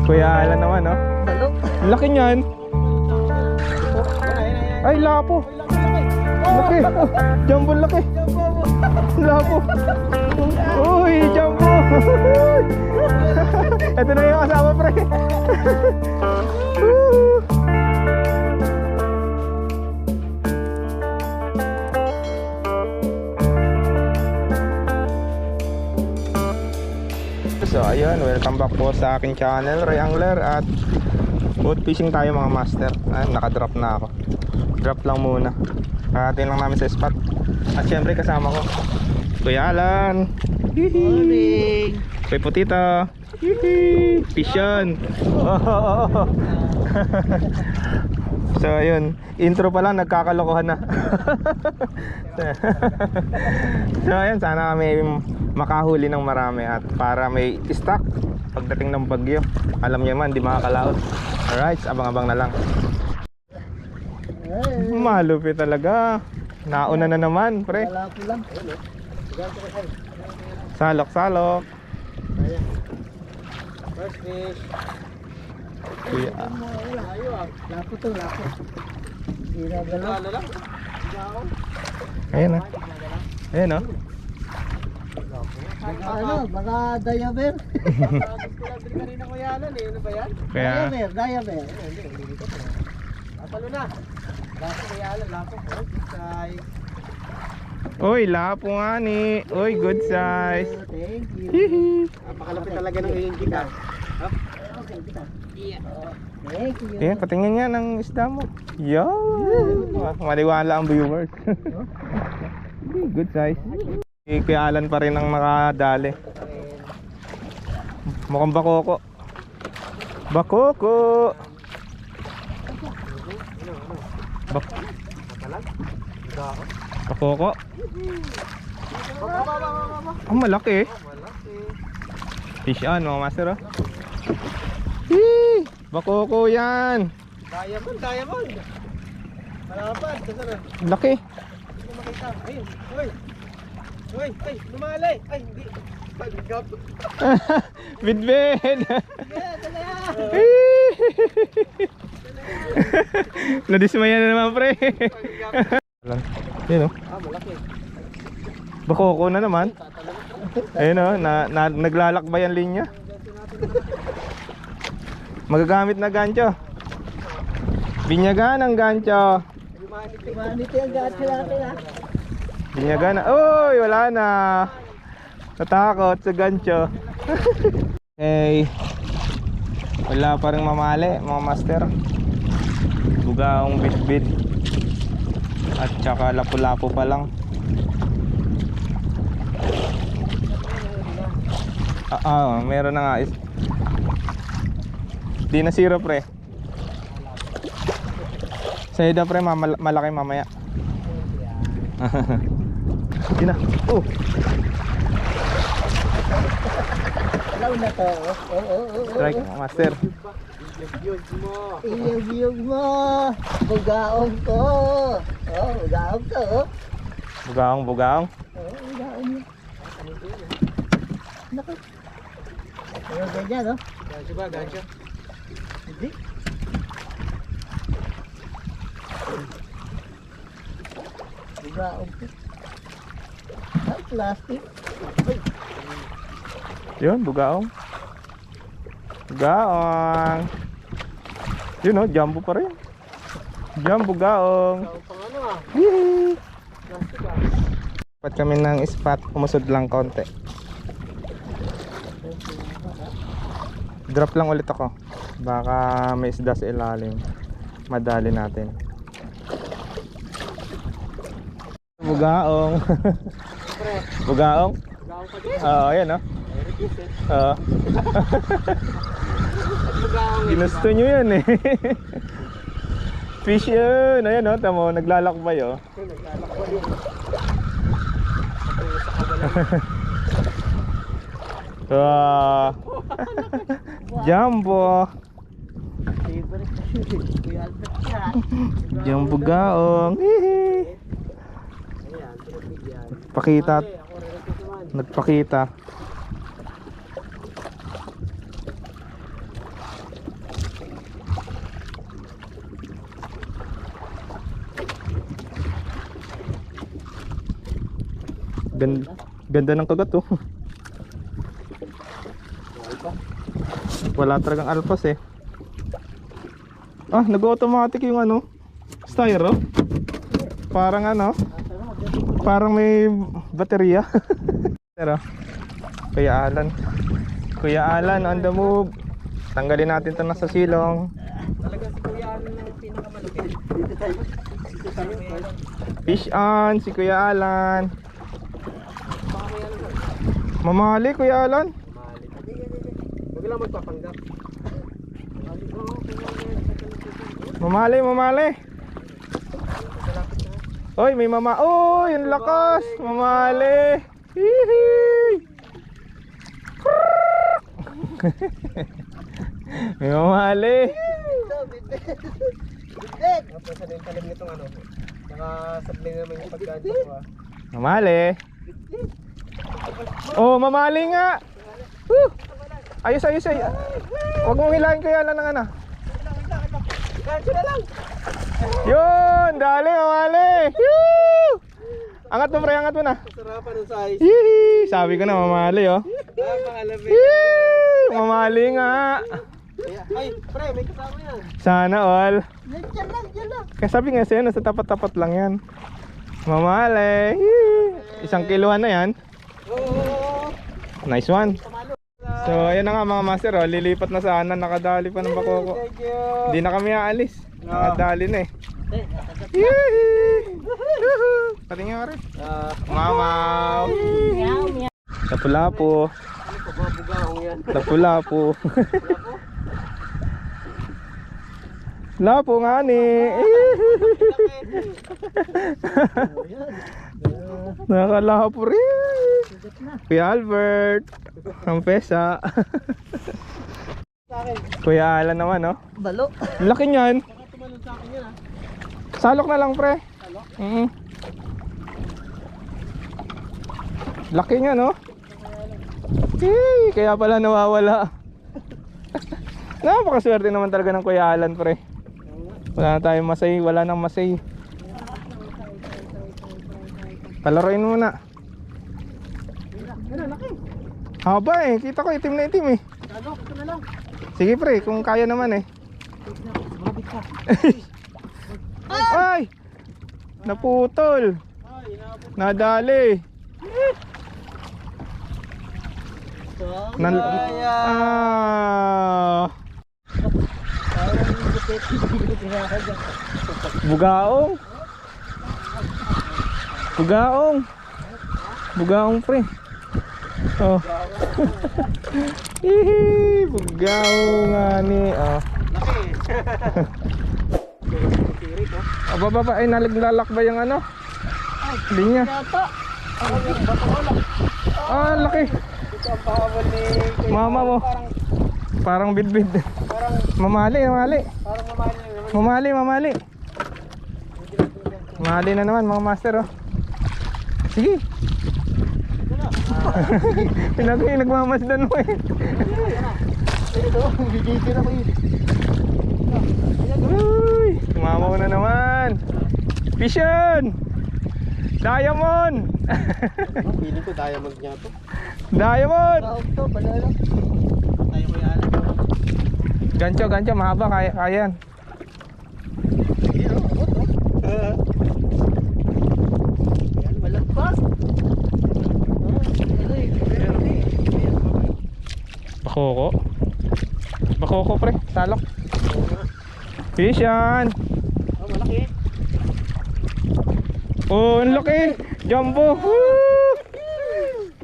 Kuya Alan naman, no? Laki niyan. Ay, lapo. Laki. Jumbo laki. Lapo. Uy, jumbo. Ito na yung kasama, pre. So ayun, welcome back po sa aking channel, Ray Angler. At boat fishing tayo mga master. Ayun, nakadrop na ako. Drop lang muna. Karating lang namin sa spot. At syempre kasama ko Kuya Alan. Morning. Kuya Putito. Fish yun. So ayun, intro pa lang nagkakalokohan na. So ayun, sana kami makahuli ng marami at para may stock pagdating ng bagyo. Alam niyo man, di makakalaot. Alright, abang-abang na lang. Malupit talaga. Nauna na naman, pre. Salok-salok. First fish. Yeah. Lapo to, lapo. Ano lang? Ayun na. Ayun o. Ano, mga diaper. Kanina ko yan, ano ba yan? Kaya Diaper. Apalo na. Lapo kaya alam, lapo. uy, lapo nga ni. Uy, good size. Thank you. Hihi. Napakalapit talaga ng iyong kita. Okay, kita. Thank you. Ayan, patingin nga ng isda mo. Yan. Maliwala ang viewers. Good size. Kuya Alan pa rin ang makadali. Mukhang bakoko. Bakoko. Bakoko. Ang malaki eh. Fish on mga master, oh. Bakoko yan. Diamond. Malapad, saan na? Laki. Hindi ko makita. Ayun, uy, ay, lumalay. Ay, hindi. Pagkap. Bidbid. Nadismaya na naman, pre. Yun, oh. Malaki. Bakoko na naman. Ayun, oh, naglalakbay ang linya. Magagamit na gancho. Binyagan ang gancho. Humanity ang gato natin, ha? Binyagan na. Uy, wala na. Natakot sa gancho. Okay. Wala pa rin mamali, mga master. Bugaong bitbit. At saka lapu-lapu pa lang. Meron na nga. Di na zero, pre. Sa'yo daw, pre, malaki mamaya. Di na. Alaw na to. Strike, master. Iyog mo. Bugaong ko. Bugaong to. Bugaong. Bugaong mo. Naku. Ayun, ganyan, no? Gancho ba, gancho? Hindi. Bugaong ko. Ay, plastic. Ay. Yun, bugaong. Bugaong. Yun, oh, jumbo pa rin. Jumbo gaong. Yee! Dapat kami ng spot, umusod lang konti. Drop lang ulit ako. Baka may isda sa ilalim. Madali natin. Bugaong. Bugaong. Oo, ayan, oh. Oo. Ginusto nyo yan eh. Fish yun. Ayan, oh, tamo, naglalakbay, oh. Jumbo. Jumbo gaong. Nagpakita. Ganda ng kagat oh. Wala talagang alpas eh. Ah, nag-automatic yung ano, styro. Parang ano, parang may baterya. Pero Kuya Alan on the move. Tanggalin natin 'to na sa silong. Talaga si Kuya Alan ang pinakamalaki. Dito tayo. Dito tayo. Fish on si Kuya Alan. Baka may ano. Mamali Kuya Alan. Huwag lang magpapanggap. Mamali. Oy, may mama. Oh, yung lakas. Mamali. Hihi. May mamali. Tapos ano yung talim nitong ano. Nakasablay naman yung pagkadyo ko ah. Mamali. Oh, mamali nga. Woo. Ayos. Huwag mong hilahin Kuya Alan ng ano. Gancho na lang. Yun, dali mamali. Woo. Angat mo pre, angat mo na. Sarapan ng size. Hihi. Sabi ko na mamali oh. Pangalapin. Hihi. Mamali nga. Ay, pre, may kasama yan. Sana all. Yan lang. Kaya sabi nga sa'yo, nasa tapat-tapat lang yan. Mamali. Hihi. 1 kiloan na yan. Oo. Nice one. Pamalo. So ayan na nga mga master oh. Lilipat na sana. Nakadali pa ng bakoko. Thank you. Hindi na kami aalis. Nakadali na eh. Hihi. Pati nga rin. Mamaw. Lapu-lapu. Babugaong yan. Lapu-lapu. Lapu nga ni. Nakalapo rin. Kuya Albert. Ang pesa. Sa akin. Kuya Alan naman oh. Balo. Ang laki niyan. Baka tumalon sa akin yan ah. Salok na lang pre. Salok? Laki niya no. Kaya pala nawawala. Napakaswerte naman talaga ng Kuya Alan pre. Wala na tayong masay, wala nang masay. Palaroin muna. Ano, laki. Haba eh, kita ko itim na itim eh. Salok, ito na lang. Sige pre, kung kaya naman eh. Mabit ka. Ay! Naputol. Ay, inabot. Nadali. Nan Bugaong. Bugaong pre. Oh. Hihi, bugaong nga ni. Oh. Laki. Baba ay nalaglalak ba yung ano? Linya. Yata. Ako yung bato ko lang. Ah, laki. Ito ang pahabol ni Kuya Mama mo. Parang bidbid. Parang Mamali. mamali naman. Mamali. Mamali na naman mga master oh. Sige. Nagmamasdan mo eh. Ito, bigigil ako yun. Uy, mamaw na naman. Vision. Diamond. Piling ko diamond niya to. Diamond. Tawag to, balala. Tayo Kuya Alan. Gancho, mahaba, kaya yan. Yan, malagpas. Bakoko pre, salok. Vision. Oh, malaki. Oh, ang laki. Jumbo. Woo!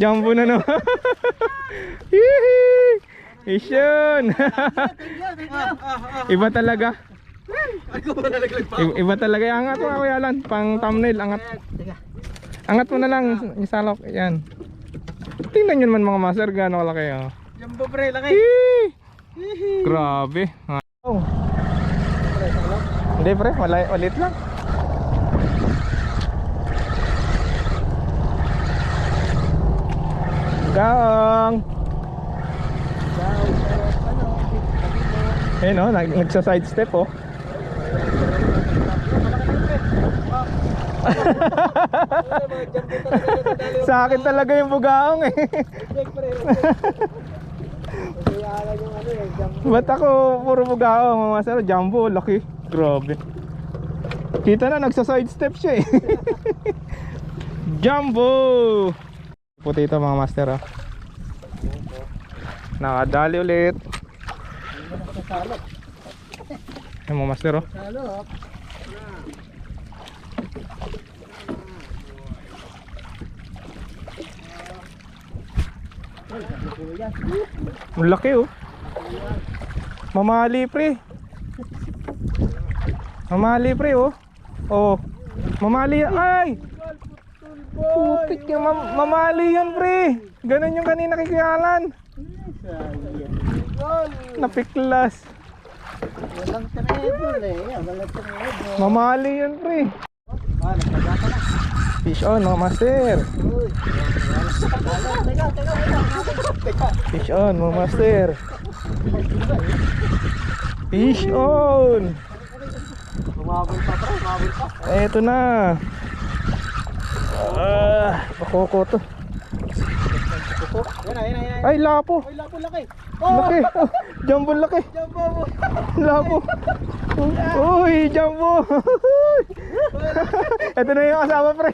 Jumbo na naman. Vision. Iba talaga. Ako ba nalaglag pa? Iba talaga. Angat mo Kuya Alan, pang thumbnail, angat. Angat mo na lang, isalok. Yan. Tingnan nyo naman mga master, gaano kalaki oh. Jumbo pre, laki. Grabe. Oh. Hindi pre, ulit lang. Gaong. Eh no, nagsa side step oh. Mga jumbo talaga nadadali. Sa akin talaga yung bugaong eh. Siyempre. Kasi alam yung ano eh, jumbo. Ba't ako puro bugaong mga master? Jumbo, laki. Grabe. Kita na, nagsa-sidestep siya eh. Jumbo! Puti ito mga master oh. Nakadali ulit. Salok. Yung mga master oh. Salok. Ang laki oh. Mamali pre. Mamali pre oh. Oh. Mamali ay. Putik yung mamali yan pre. Ganun yung kanina kikialan. Napiklas. Walang tinebol eh. Walang tinebol. Mamali yan pre. Ah, nagtaga ka na. Fish on mga master. Uy. Teka. Fish on mga master. Fish on. Umabol pa bro, umabol pa. Eto na. Pakoko to. Yan na, yan na, yan na. Ay lapo. Ay, lapo laki. Laki. Oh, jumbo laki. Jumbo mo. Lapo. Uy, jumbo. Ito na yung kasama pre.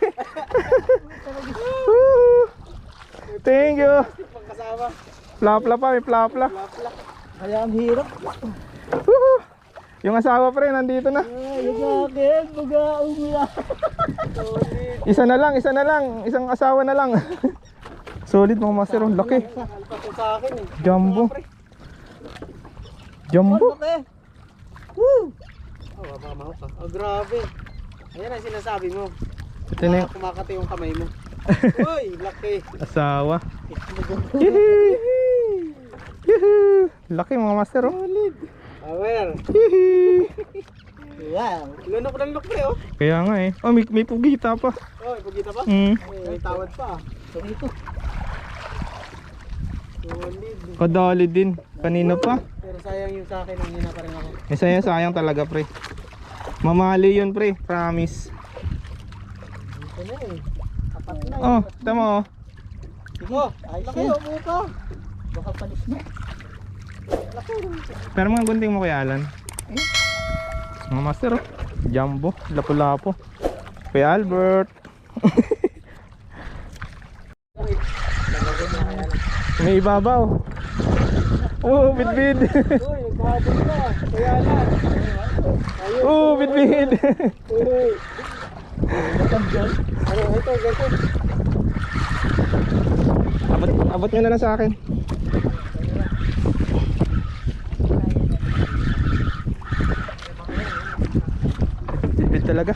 Thank you. Pagkasama. Plapla pa, may plapla. Lapla. Kaya ang hirap. Woohoo! Yung asawa pre nandito na. Ay, yung akin. Bugaong mo. Isa na lang, isang asawa na lang. Solid mga master, oh, laki. Alpasin sa akin eh. Jumbo. Jumbo. Laki. Woo! Oh, baka mahok ka. Oh, grabe. Ayan ang sinasabi mo. Ito na yung Kumakati yung kamay mo. Uy, laki. asawa. Yehey! Yehey! Laki mga master, oh. Awer. Yehey! Wow. Lunok ng look pre oh. Kaya nga eh. Oh, may pugita pa. Oh, ipagkita pa? May tawad pa. So dito. Solid. Kadali din. Kanina pa. Pero sayang yung sa akin, hindi na pa rin ako. Sayang talaga pre. Mamali yun pre, promise. Ito na eh. Apat na Oh, tama oh. Oh, laki oh, buka. Baka panis na. Laki. Pero mga gunting mo kay Alan. Mga master oh. Jumbo, lapo-lapo. Kay Albert. May ibabaw. Oh, bid-bid. Uy, nagkabot na. Kaya na. Oh, bid-bid. Uy. Ano, ito, ganito. Abot nyo na lang sa akin. Bid-bid talaga.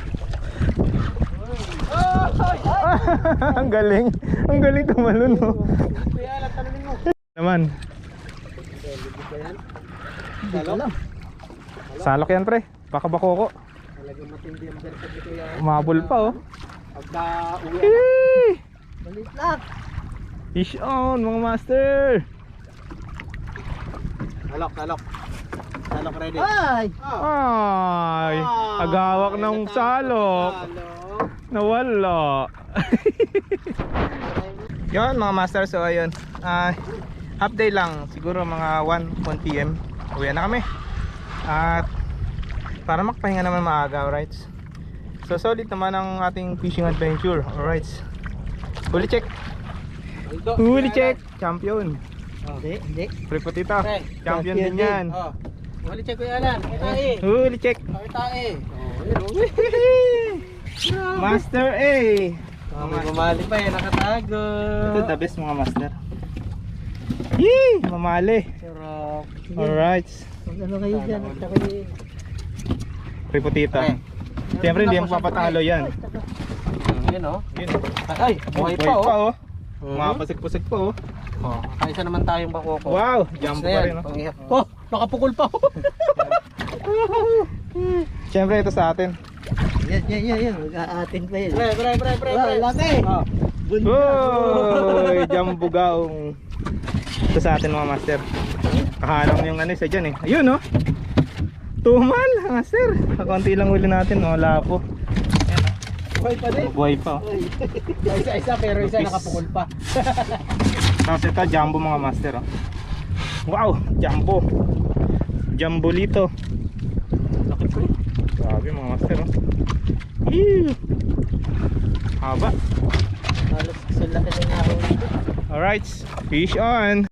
Ang galing. Ang galing tumalon oh. Kaya lang, tanongin mo. Naman. Salok? Salok yan pre. Baka bakoko. Talagang matindi ang version ni Kuya. Umabol pa oh. Pagka uwi na. Yee! Balit lang. Fish on mga master. Salok, salok. Salok ready. Ay! Ay, agawak ng salok. Nawala. Yon mga master, so ayun. Half day lang, siguro mga 1 PM. Uwi na kami. At para makapahinga naman maaga, alright. So solid naman ang ating fishing adventure, alright. Huli check. Huli check, champion. Hindi. Prepotita, Okay, champion din yan. Oh. Huli check ko yan. Tae. Huli check. Tae. Master A. May mamali pa eh, nakatago. Ito the best mga master. Yee! Mamali. Sarap. Alright. Ano kayo dyan? Prepotita. Siyempre hindi yung papatalo yan. Yun oh. Yun. Ay, buhay pa oh. Mapasik-pusik pa oh. Oh, kaisa naman tayong bakoko. Wow! Jumbo pa rin oh. Oh, nakapukul pa oh. Siyempre ito sa atin. Yan. Mag-aatin pa yan. Pre. Laki. Oh. Uy! Jumbo gaong. Ito sa atin mga master. Kahalang yung ano isa dyan eh. Ayun oh. Tumal master. Kakunti lang huli natin oh. Lapo. Ayan, oh. Buhay pa din. Buhay pa. Oh. Isa-isa pero isa Lupis. nakapukol pa. Tapos ito, jumbo mga master. Oh. Wow, jumbo. Jumbolito. Laki po. Grabe mga master. Oh. Ew. Haba. Halos sa laki ng araw dito. Alright, fish on.